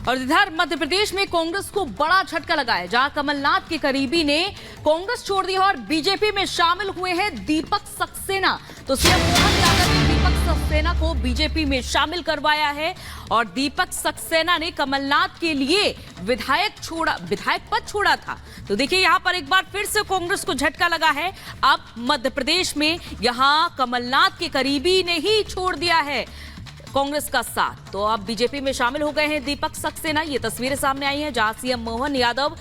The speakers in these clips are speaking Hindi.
और इधर मध्य प्रदेश में कांग्रेस को बड़ा झटका लगा है, जहां कमलनाथ के करीबी ने कांग्रेस छोड़ दी और बीजेपी में शामिल हुए हैं दीपक सक्सेना। तो सीएम मोहन यादव ने दीपक सक्सेना को बीजेपी में शामिल करवाया है और दीपक सक्सेना ने कमलनाथ के लिए विधायक पद छोड़ा था। तो देखिए यहां पर एक बार फिर से कांग्रेस को झटका लगा है। अब मध्य प्रदेश में यहां कमलनाथ के करीबी ने ही छोड़ दिया है कांग्रेस का साथ। तो अब बीजेपी में शामिल हो गए हैं दीपक सक्सेना। ये तस्वीरें सामने आई हैं जहां CM Mohan Yadav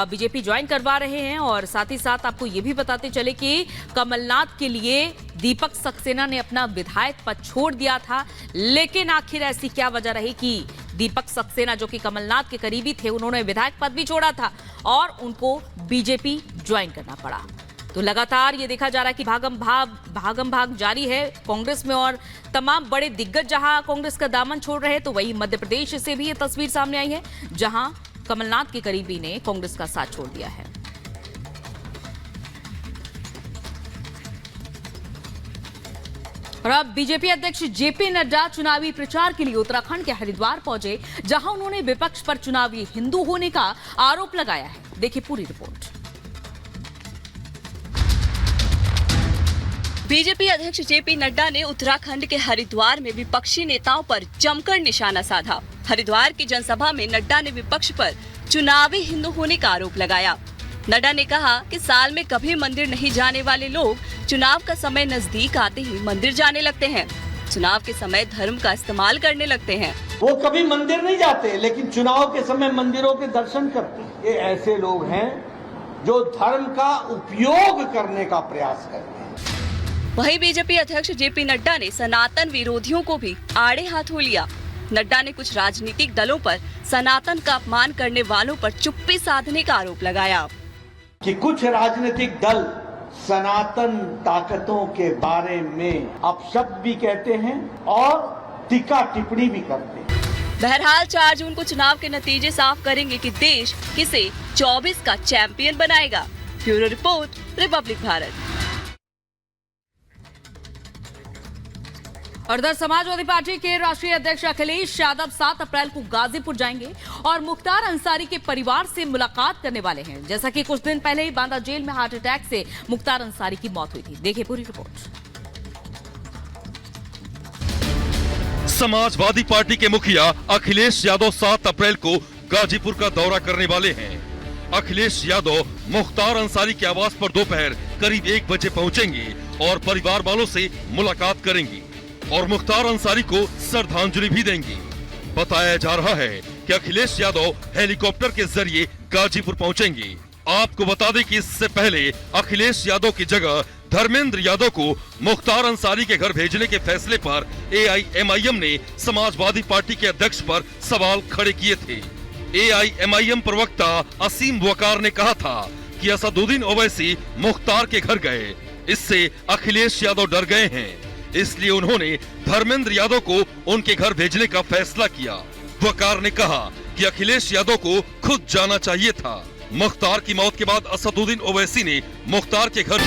BJP join करवा रहे हैं। और साथ ही साथ आपको ये भी बताते चले कि कमलनाथ के लिए दीपक सक्सेना ने अपना विधायक पद छोड़ दिया था, लेकिन आखिर ऐसी क्या वजह रही कि दीपक सक्सेना जो कि कमलनाथ के करीबी थे, उन्होंने विधायक पद भी छोड़ा था और उनको बीजेपी ज्वाइन करना पड़ा। तो लगातार ये देखा जा रहा है कि भागम भाग जारी है कांग्रेस में और तमाम बड़े दिग्गज जहां कांग्रेस का दामन छोड़ रहे हैं, तो वही मध्य प्रदेश से भी ये तस्वीर सामने आई है जहां कमलनाथ के करीबी ने कांग्रेस का साथ छोड़ दिया है। और अब बीजेपी अध्यक्ष जेपी नड्डा चुनावी प्रचार के लिए उत्तराखंड के हरिद्वार पहुंचे, जहां उन्होंने विपक्ष पर चुनावी हिंदू होने का आरोप लगाया है। देखिए पूरी रिपोर्ट। बीजेपी अध्यक्ष जेपी नड्डा ने उत्तराखंड के हरिद्वार में विपक्षी नेताओं पर जमकर निशाना साधा। हरिद्वार की जनसभा में नड्डा ने विपक्ष पर चुनावी हिंदू होने का आरोप लगाया। नड्डा ने कहा कि साल में कभी मंदिर नहीं जाने वाले लोग चुनाव का समय नजदीक आते ही मंदिर जाने लगते हैं, चुनाव के समय धर्म का इस्तेमाल करने लगते हैं। वो कभी मंदिर नहीं जाते लेकिन चुनाव के समय मंदिरों के दर्शन करते हैं। ये ऐसे लोग हैं जो धर्म का उपयोग करने का प्रयास करते हैं। वहीं बीजेपी अध्यक्ष जेपी नड्डा ने सनातन विरोधियों को भी आड़े हाथों लिया। नड्डा ने कुछ राजनीतिक दलों पर सनातन का अपमान करने वालों पर चुप्पी साधने का आरोप लगाया कि कुछ राजनीतिक दल सनातन ताकतों के बारे में अपशब्द भी कहते हैं और टीका टिप्पणी भी करते हैं। बहरहाल 4 जून को चुनाव के नतीजे साफ करेंगे कि देश किसे 24 का चैंपियन बनाएगा। Bureau report, Republic Bharat. और इधर समाजवादी पार्टी के राष्ट्रीय अध्यक्ष अखिलेश यादव 7 अप्रैल को गाजीपुर जाएंगे और मुख्तार अंसारी के परिवार से मुलाकात करने वाले हैं। जैसा कि कुछ दिन पहले ही बांदा जेल में हार्ट अटैक से मुख्तार अंसारी की मौत हुई थी। देखिए पूरी रिपोर्ट। समाजवादी पार्टी के मुखिया अखिलेश यादव 7 अप्रैल को गाजीपुर का दौरा करने वाले हैं। अखिलेश यादव मुख्तार अंसारी के आवास पर दोपहर करीब 1 बजे पहुंचेंगे और परिवार वालों से मुलाकात करेंगे और मुख्तार अंसारी को श्रद्धांजलि भी देंगे। बताया जा रहा है कि अखिलेश यादव हेलीकॉप्टर के जरिए गाजीपुर पहुंचेंगे। आपको बता दें कि इससे पहले अखिलेश यादव की जगह धर्मेंद्र यादव को मुख्तार अंसारी के घर भेजने के फैसले पर एआईएमआईएम ने समाजवादी पार्टी के अध्यक्ष पर सवाल खड़े किए थे। एआईएमआईएम प्रवक्ता असीम वकार ने कहा था कि असदुद्दीन ओवैसी मुख्तार के घर गए, इससे अखिलेश यादव डर गए हैं, इसलिए उन्होंने धर्मेंद्र यादव को उनके घर भेजने का फैसला किया। वकार ने कहा कि अखिलेश यादव को खुद जाना चाहिए था। मुख्तार की मौत के बाद असदुद्दीन ओवैसी ने मुख्तार के घर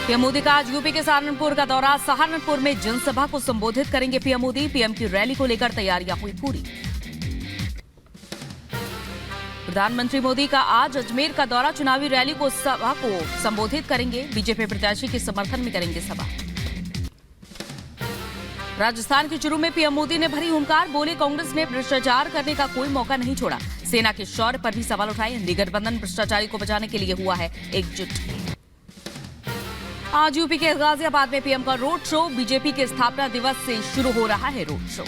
पीएम मोदी का आज यूपी के सहारनपुर का दौरा। सहारनपुर में जनसभा को संबोधित करेंगे पीएम मोदी। पीएम की रैली को लेकर तैयारियां हुई पूरी। प्रधानमंत्री मोदी का आज अजमेर का दौरा। चुनावी रैली को सभा को संबोधित करेंगे। बीजेपी प्रत्याशी के समर्थन में करेंगे सभा। राजस्थान के चुरू में पीएम मोदी ने भरी हुंकार। बोले कांग्रेस ने भ्रष्टाचार करने का कोई मौका नहीं छोड़ा। सेना के शौर्य पर भी सवाल उठाए। इंडी गठबंधन भ्रष्टाचारी को बचाने के लिए हुआ है एकजुट। आज यूपी के गाजियाबाद में पीएम का रोड शो। बीजेपी के स्थापना दिवस से शुरू हो रहा है रोड शो।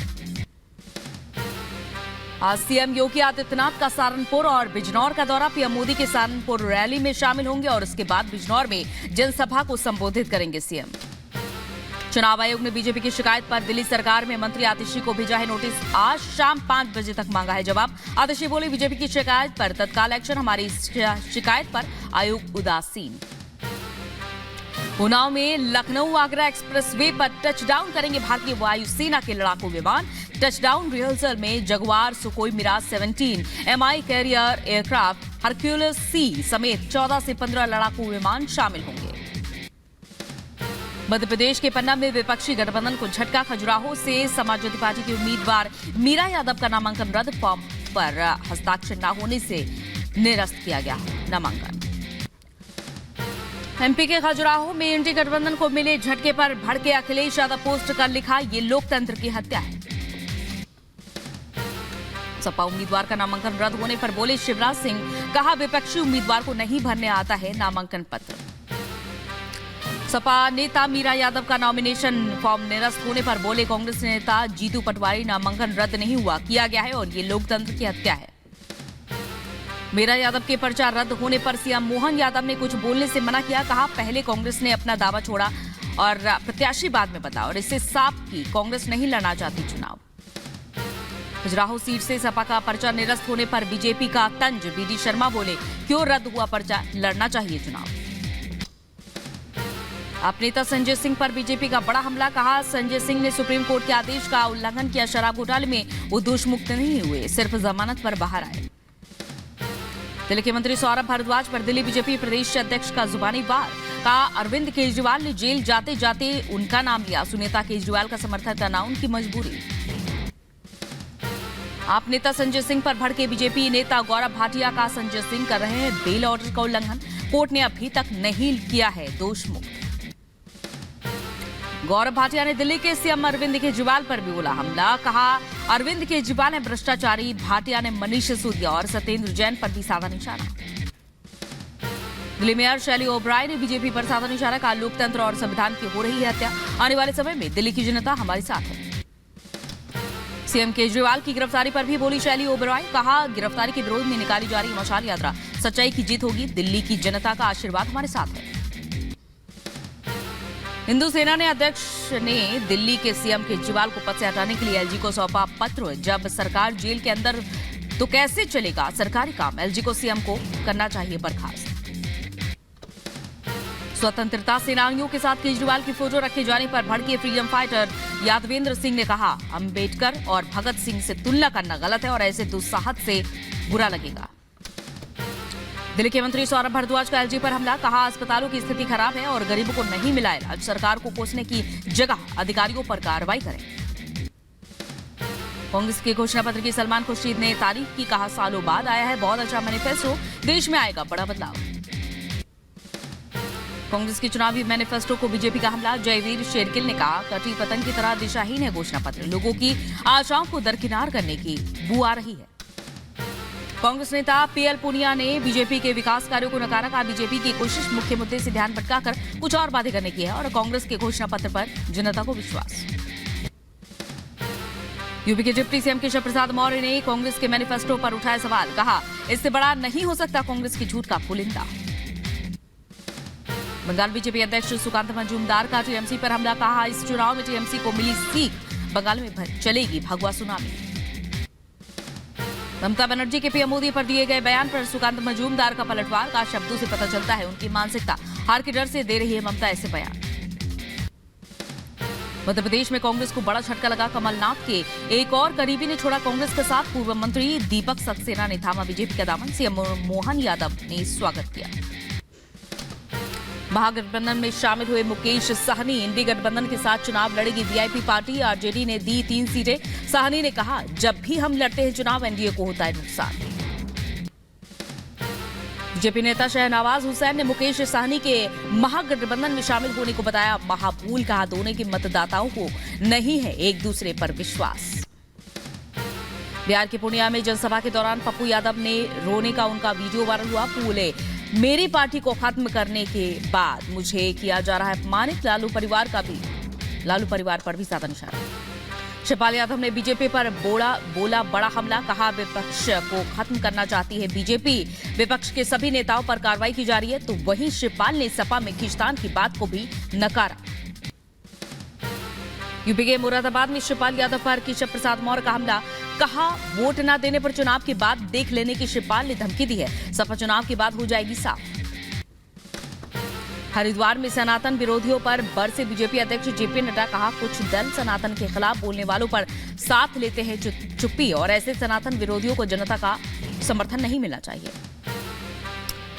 आज सीएम योगी आदित्यनाथ का सहारनपुर और बिजनौर का दौरा। पीएम मोदी के सहारनपुर रैली में शामिल होंगे और उसके बाद बिजनौर में जनसभा को संबोधित करेंगे सीएम। चुनाव आयोग ने बीजेपी की शिकायत पर दिल्ली सरकार में मंत्री आतिशी को भेजा है नोटिस। आज शाम 5 बजे तक मांगा है जवाब। आतिशी बोले बीजेपी की शिकायत पर तत्काल एक्शन। हमारी शिकायत पर आयोग उदासीन। उन्नाव में लखनऊ आगरा एक्सप्रेसवे पर टचडाउन करेंगे भारतीय वायुसेना के लड़ाकू विमान। टचडाउन रिहर्सल में Jaguar, Sukhoi Mirage 17, MI carrier aircraft, Hercules C समेत 14 से 15 लड़ाकू विमान शामिल होंगे। मध्य प्रदेश के पन्ना में विपक्षी गठबंधन को झटका। खजुराहो से समाजवादी पार्टी की उम्मीदवार मीरा यादव का नामांकन रद्द। फॉर्म पर हस्ताक्षर न होने से निरस्त किया गया नामांकन। एमपी के खजुराहो में एनडीए गठबंधन को मिले झटके पर भड़के अखिलेश यादव पोस्ट कर लिखा, ये लोकतंत्र की हत्या है। सपा उम्मीदवार का नामांकन रद्द होने पर बोले शिवराज सिंह, कहा विपक्षी उम्मीदवार को नहीं भरने आता है नामांकन पत्र। सपा नेता मीरा यादव का नॉमिनेशन फॉर्म निरस्त होने पर बोले कांग्रेस नेता जीतू पटवारी, नामांकन रद्द नहीं हुआ, किया गया है और ये लोकतंत्र की हत्या है। मीरा यादव के पर्चा रद्द होने पर सीएम मोहन यादव ने कुछ बोलने से मना किया। कहा पहले कांग्रेस ने अपना दावा छोड़ा और प्रत्याशी बाद में बताया और इससे साफ की कांग्रेस नहीं लड़ना चाहती चुनाव। खजुराहो सीट से सपा का पर्चा निरस्त होने पर बीजेपी का तंज। बीडी शर्मा बोले, क्यों रद्द हुआ पर्चा, लड़ना चाहिए चुनाव। आप नेता संजय सिंह पर बीजेपी का बड़ा हमला। कहा संजय सिंह ने सुप्रीम कोर्ट के आदेश का उल्लंघन किया। शराब घोटाले में वो दोष मुक्त नहीं हुए, सिर्फ जमानत पर बाहर आए। दिल्ली के मंत्री सौरभ भारद्वाज पर दिल्ली बीजेपी प्रदेश अध्यक्ष का जुबानी वार। कहा अरविंद केजरीवाल ने जेल जाते जाते उनका नाम लिया। सुनेता केजरीवाल का समर्थन करना उनकी मजबूरी। आप नेता संजय सिंह पर भड़के बीजेपी नेता गौरव भाटिया। का संजय सिंह कर रहे हैं बेल ऑर्डर का उल्लंघन, कोर्ट ने अभी तक नहीं किया है दोष मुक्त। गौरव भाटिया ने दिल्ली के सीएम अरविंद केजरीवाल पर भी बोला हमला। कहा अरविंद केजरीवाल है भ्रष्टाचारी। भाटिया ने मनीष सिसोदिया और सत्येंद्र जैन पर भी साधा निशाना। दिल्ली मेयर शैली ओबराय ने बीजेपी पर साधा निशाना। कहा लोकतंत्र और संविधान की हो रही है हत्या, आने वाले समय में दिल्ली की जनता हमारे साथ है। सीएम केजरीवाल की गिरफ्तारी पर भी बोली शैली ओबराय। कहा गिरफ्तारी के विरोध में निकाली जा रही मशाल यात्रा सच्चाई की जीत होगी, दिल्ली की जनता का आशीर्वाद हमारे साथ है। हिंदू सेना ने अध्यक्ष ने दिल्ली के सीएम केजरीवाल को पद से हटाने के लिए एलजी को सौंपा पत्र। जब सरकार जेल के अंदर तो कैसे चलेगा सरकारी काम, एलजी को सीएम को करना चाहिए बर्खास्त। स्वतंत्रता सेनानियों के साथ केजरीवाल की फोटो रखे जाने पर भड़के फ्रीडम फाइटर यादवेंद्र सिंह ने कहा अंबेडकर और भगत सिंह से तुलना करना गलत है और ऐसे दुस्साहस से बुरा लगेगा। दिल्ली के मंत्री सौरभ भारद्वाज का एलजी पर हमला। कहा अस्पतालों की स्थिति खराब है और गरीबों को नहीं मिला इलाज, सरकार को कोसने की जगह अधिकारियों पर कार्रवाई करें। कांग्रेस के घोषणा पत्र की सलमान खुर्शीद ने तारीफ की। कहा सालों बाद आया है बहुत अच्छा मैनिफेस्टो, देश में आएगा बड़ा बदलाव। कांग्रेस के चुनावी मैनिफेस्टो को बीजेपी का हमला। जयवीर शेरगिल ने कहा कटी पतंग की तरह दिशाहीन है घोषणा पत्र, लोगों की आशाओं को दरकिनार करने की बू आ रही है। कांग्रेस नेता पीएल पूनिया ने बीजेपी के विकास कार्यों को नकारा। कहा बीजेपी की कोशिश मुख्य मुद्दे से ध्यान भटकाकर कुछ और बातें करने की है और कांग्रेस के घोषणा पत्र पर जनता को विश्वास। यूपी के डिप्टी सीएम केशव प्रसाद मौर्य ने कांग्रेस के मैनिफेस्टो पर उठाया सवाल। कहा इससे बड़ा नहीं हो सकता कांग्रेस की झूठ का पुलिंदा। बंगाल बीजेपी अध्यक्ष सुकांत मजूमदार का टीएमसी पर हमला। कहा इस चुनाव में टीएमसी को मिली सीख, बंगाल में चलेगी भगवा सुनामी। ममता बनर्जी के पीएम मोदी पर दिए गए बयान पर सुकांत मजूमदार का पलटवार। का शब्दों से पता चलता है उनकी मानसिकता, हार के डर से दे रही है ममता ऐसे बयान। मध्य प्रदेश में कांग्रेस को बड़ा झटका लगा। कमलनाथ के एक और करीबी ने छोड़ा कांग्रेस का साथ। पूर्व मंत्री दीपक सक्सेना ने थामा बीजेपी का दामन। सीएम मोहन यादव ने स्वागत किया। महागठबंधन में शामिल हुए मुकेश साहनी इंडी गठबंधन के साथ चुनाव लड़ेगी वीआईपी पार्टी। आरजेडी ने दी 3 सीटें। साहनी ने कहा जब भी हम लड़ते हैं चुनाव एनडीए को होता है नुकसान। बीजेपी नेता शहनवाज हुसैन ने मुकेश साहनी के महागठबंधन में शामिल होने को बताया महाभूल। कहा दोनों के मतदाताओं को नहीं है एक दूसरे पर विश्वास। बिहार के पूर्णिया में जनसभा के दौरान पप्पू यादव ने रोने का उनका वीडियो वायरल हुआ। बोले मेरी पार्टी को खत्म करने के बाद मुझे किया जा रहा है अपमानित। लालू परिवार पर भी साधा निशाना। शिवपाल यादव ने बीजेपी पर बोला बड़ा हमला। कहा विपक्ष को खत्म करना चाहती है बीजेपी, विपक्ष के सभी नेताओं पर कार्रवाई की जा रही है। तो वहीं शिवपाल ने सपा में खींचतान की बात को भी नकारा। यूपी के मुरादाबाद में शिवपाल यादव पर केशव प्रसाद मौर्य का हमला। कहा वोट न देने पर चुनाव के बाद देख लेने की शिवपाल ने धमकी दी है। सपा चुनाव के बाद हो जाएगी साफ। हरिद्वार में सनातन विरोधियों पर बरसे बीजेपी अध्यक्ष जेपी नड्डा। कहा कुछ दल सनातन के खिलाफ बोलने वालों पर साथ लेते हैं चुप्पी और ऐसे सनातन विरोधियों को जनता का समर्थन नहीं मिलना चाहिए।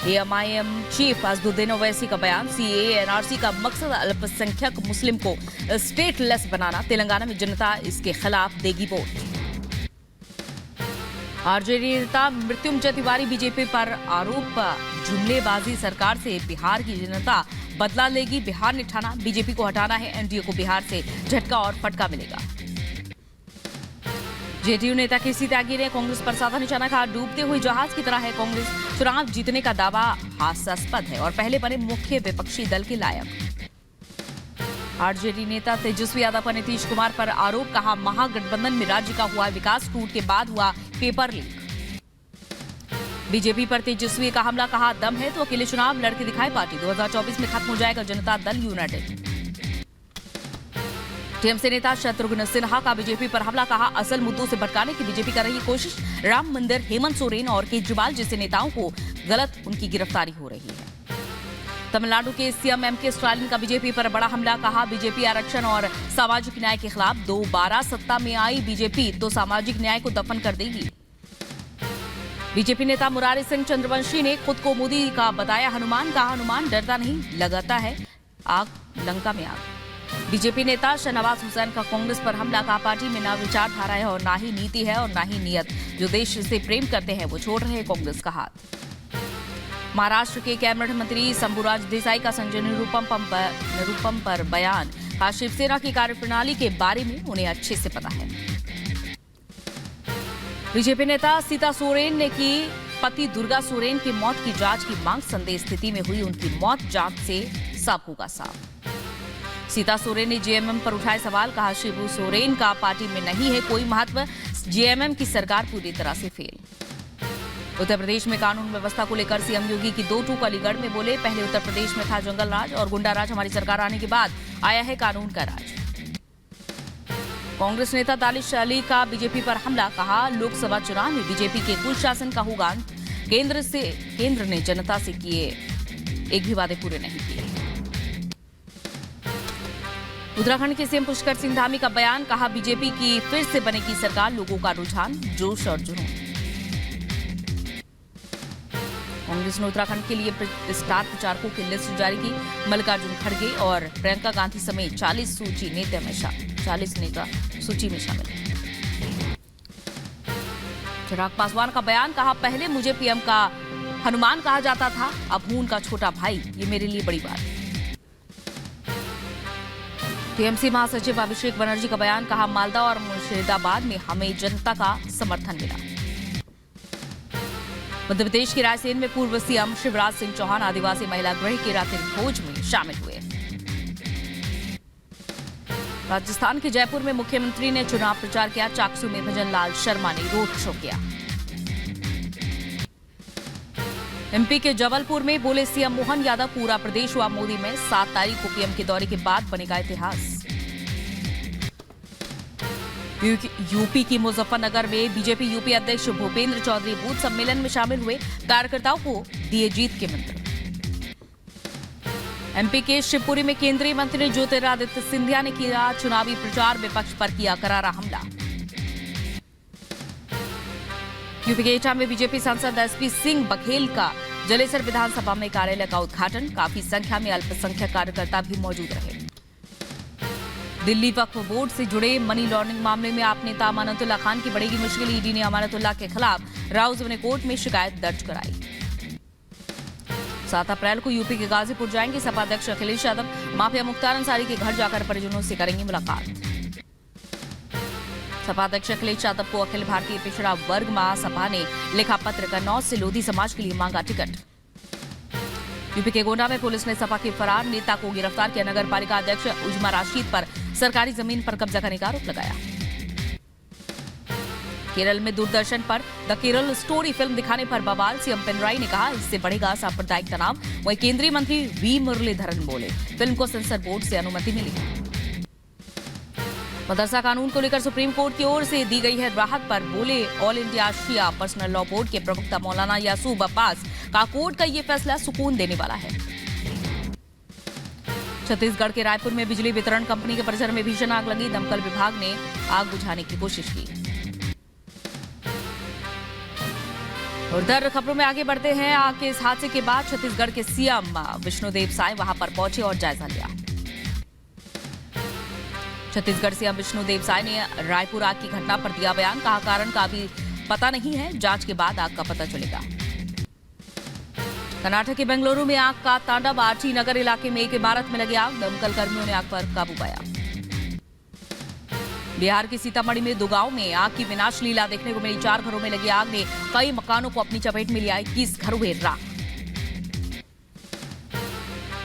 एएमआईएम चीफ असदुद्दीन ओवैसी का बयान, सीएए एनआरसी का मकसद अल्पसंख्यक मुस्लिम को स्टेटलेस बनाना, तेलंगाना में जनता इसके खिलाफ देगी वोट। आरजेडी नेता मृत्युंजय तिवारी बीजेपी पर आरोप, जुमलेबाजी सरकार से बिहार की जनता बदला लेगी, बिहार ने ठाना बीजेपी को हटाना है, एनडीए को बिहार से झटका और फटका मिलेगा। जेडीयू नेता केसी त्यागी ने कांग्रेस पर साधा निशाना, कहा डूबते हुए जहाज की तरह है कांग्रेस, चुनाव जीतने का दावा हास्यास्पद है और पहले बने मुख्य विपक्षी दल के लायक। आरजेडी नेता तेजस्वी यादव का नीतीश कुमार पर आरोप, कहा महागठबंधन में राज्य का हुआ विकास, टूट के बाद हुआ पेपर लीक। बीजेपी पर तेजस्वी का हमला, कहा दम है तो अकेले चुनाव लड़के दिखाए पार्टी, 2024 में खत्म हो जाएगा जनता दल यूनाइटेड। टीएमसी नेता शत्रुघ्न सिन्हा का बीजेपी पर हमला, कहा असल मुद्दों से भटकाने की बीजेपी कर रही कोशिश, राम मंदिर, हेमंत सोरेन और केजरीवाल जैसे नेताओं को गलत उनकी गिरफ्तारी हो रही है। तमिलनाडु के सीएम एमके स्टालिन का बीजेपी पर बड़ा हमला, कहा बीजेपी आरक्षण और सामाजिक न्याय के खिलाफ, 2012 सत्ता में आई बीजेपी तो सामाजिक न्याय को दफन कर देगी। बीजेपी नेता मुरारी सिंह चंद्रवंशी ने खुद को मोदी का बताया हनुमान, कहा हनुमान डरता नहीं, लगाता है आग लंका में आग। बीजेपी नेता शहनवाज हुसैन का कांग्रेस पर हमला, कहा पार्टी में ना विचारधारा है और ना ही नीति है और ना ही नियत, जो देश से प्रेम करते हैं वो छोड़ रहे हैं कांग्रेस का हाथ। महाराष्ट्र के कैबिनेट मंत्री शंभूराज देसाई का संजय निरुपम पर बयान, कहा शिवसेना की कार्यप्रणाली के बारे में उन्हें अच्छे से पता है। बीजेपी नेता सीता सोरेन ने की पति दुर्गा सोरेन की मौत की जांच की मांग, संदेह स्थिति में हुई उनकी मौत, जांच से सब होगा साफ। सीता सोरेन ने जेएमएम पर उठाए सवाल, कहा शिबू सोरेन का पार्टी में नहीं है कोई महत्व, जेएमएम की सरकार पूरी तरह से फेल। उत्तर प्रदेश में कानून व्यवस्था को लेकर सीएम योगी की 2 टूक अलीगढ़ में बोले, पहले उत्तर प्रदेश में था जंगल राज और गुंडा राज, हमारी सरकार आने के बाद आया है कानून का राज। कांग्रेस नेता दानिश अली का बीजेपी पर हमला, कहा लोकसभा चुनाव में बीजेपी के कुल शासन का होगा अंत, केंद्र ने जनता से किए एक भी वादे पूरे नहीं किए। उत्तराखंड के सीएम पुष्कर सिंह धामी का बयान, कहा बीजेपी की फिर से बनेगी सरकार, लोगों का रुझान, जोश और जुनून। कांग्रेस ने उत्तराखंड के लिए स्टार प्रचारकों की लिस्ट जारी की, मल्लिकार्जुन खड़गे और प्रियंका गांधी समेत 40 नेता सूची में शामिल। चिराग पासवान का बयान, कहा पहले मुझे पीएम का हनुमान कहा जाता था, अब हूं उनका छोटा भाई, ये मेरे लिए बड़ी बात है। टीएमसी महासचिव अभिषेक बनर्जी का बयान, कहा मालदा और मुर्शिदाबाद में हमें जनता का समर्थन मिला। मध्य प्रदेश के रायसेन में पूर्व सीएम शिवराज सिंह चौहान आदिवासी महिला गृह के रात्रि भोज में शामिल हुए। राजस्थान के जयपुर में मुख्यमंत्री ने चुनाव प्रचार किया, चाकसू में भजन लाल शर्मा ने रोड शो किया। एमपी के जबलपुर में बोले सीएम मोहन यादव, पूरा प्रदेश हुआ मोदी में, 7 तारीख को पीएम के दौरे के बाद बनेगा इतिहास। यूपी की मुजफ्फरनगर में बीजेपी यूपी अध्यक्ष भूपेंद्र चौधरी बूथ सम्मेलन में शामिल हुए, कार्यकर्ताओं को दिए जीत के मंत्र। एमपी के शिवपुरी में केंद्रीय मंत्री ज्योतिरादित्य सिंधिया ने किया चुनावी प्रचार, विपक्ष पर किया करारा हमला। यूपी के एटा में बीजेपी सांसद एसपी सिंह बघेल का जलेसर विधानसभा में कार्यालय का उद्घाटन, काफी संख्या में अल्पसंख्यक कार्यकर्ता भी मौजूद रहे। दिल्ली वक्फ बोर्ड से जुड़े मनी लॉन्ड्रिंग मामले में आप नेता अमानतुल्लाह खान की बढ़ेगी मुश्किल, ईडी ने अमानतुल्लाह के खिलाफ राउज ने कोर्ट में शिकायत दर्ज कराई। 7 अप्रैल को यूपी के गाजीपुर जाएंगे सपा अध्यक्ष अखिलेश यादव, माफिया मुख्तार अंसारी के घर जाकर परिजनों से करेंगे मुलाकात। सपा अध्यक्ष अखिलेश यादव को अखिल भारतीय पिछड़ा वर्ग महासभा ने लिखा पत्र, कन्नौज से लोधी समाज के लिए मांगा टिकट। यूपी के गोंडा में पुलिस ने सपा के फरार नेता को गिरफ्तार किया, नगर पालिका अध्यक्ष उजमा राशिद पर सरकारी जमीन पर कब्जा करने का आरोप लगाया। केरल में दूरदर्शन पर द केरल स्टोरी फिल्म दिखाने पर बवाल, सीएम पिनराई ने कहा इससे बढ़ेगा सांप्रदायिक तनाव, वहीं केंद्रीय मंत्री वी मुरलीधरन बोले फिल्म को सेंसर बोर्ड से अनुमति मिली। मदरसा कानून को लेकर सुप्रीम कोर्ट की ओर से दी गई है राहत पर बोले ऑल इंडिया शिया पर्सनल लॉ बोर्ड के प्रवक्ता मौलाना यासूब अब्बास का कोर्ट का ये फैसला सुकून देने वाला है। छत्तीसगढ़ के रायपुर में बिजली वितरण कंपनी के परिसर में भीषण आग लगी, दमकल विभाग ने आग बुझाने की कोशिश की। उधर खबरों में आगे बढ़ते हैं। आग के इस हादसे के बाद छत्तीसगढ़ के सीएम विष्णुदेव साय वहां पर पहुंचे और जायजा लिया। छत्तीसगढ़ सीएम विष्णुदेव साय ने रायपुर आग की घटना पर दिया बयान। कहा कारण का अभी पता नहीं है, जांच के बाद आग का पता चलेगा। कर्नाटक के बेंगलुरु में आग का तांडव। आरटी नगर इलाके में एक इमारत में लगी आग। दमकल कर्मियों ने आग पर काबू पाया। बिहार के सीतामढ़ी में 2 गांव में आग की विनाश लीला देखने को मिली। 4 घरों में लगी आग ने कई मकानों को अपनी चपेट में लिया। 21 घर हुए राख।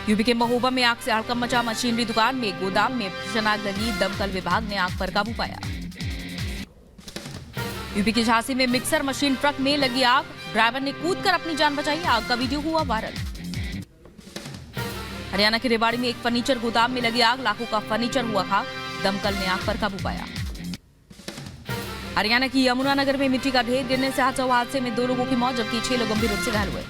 यूपी के महोबा में आग से हड़कंप मचा। मशीनरी दुकान में गोदाम में भीषण आग लगी। दमकल विभाग ने आग पर काबू पाया। यूपी की झांसी में मिक्सर मशीन ट्रक में लगी आग। ड्राइवर ने कूदकर अपनी जान बचाई। आग का वीडियो हुआ वायरल। हरियाणा के रेवाड़ी में एक फर्नीचर गोदाम में लगी आग। लाखों का फर्नीचर हुआ खाक। दमकल ने आग पर काबू पाया। हरियाणा की यमुनानगर में मिट्टी का ढेर गिरने से हादसा हुआ। हादसे में 2 लोगों की मौत जबकि 6 लोग गंभीर रूप से घायल हुए।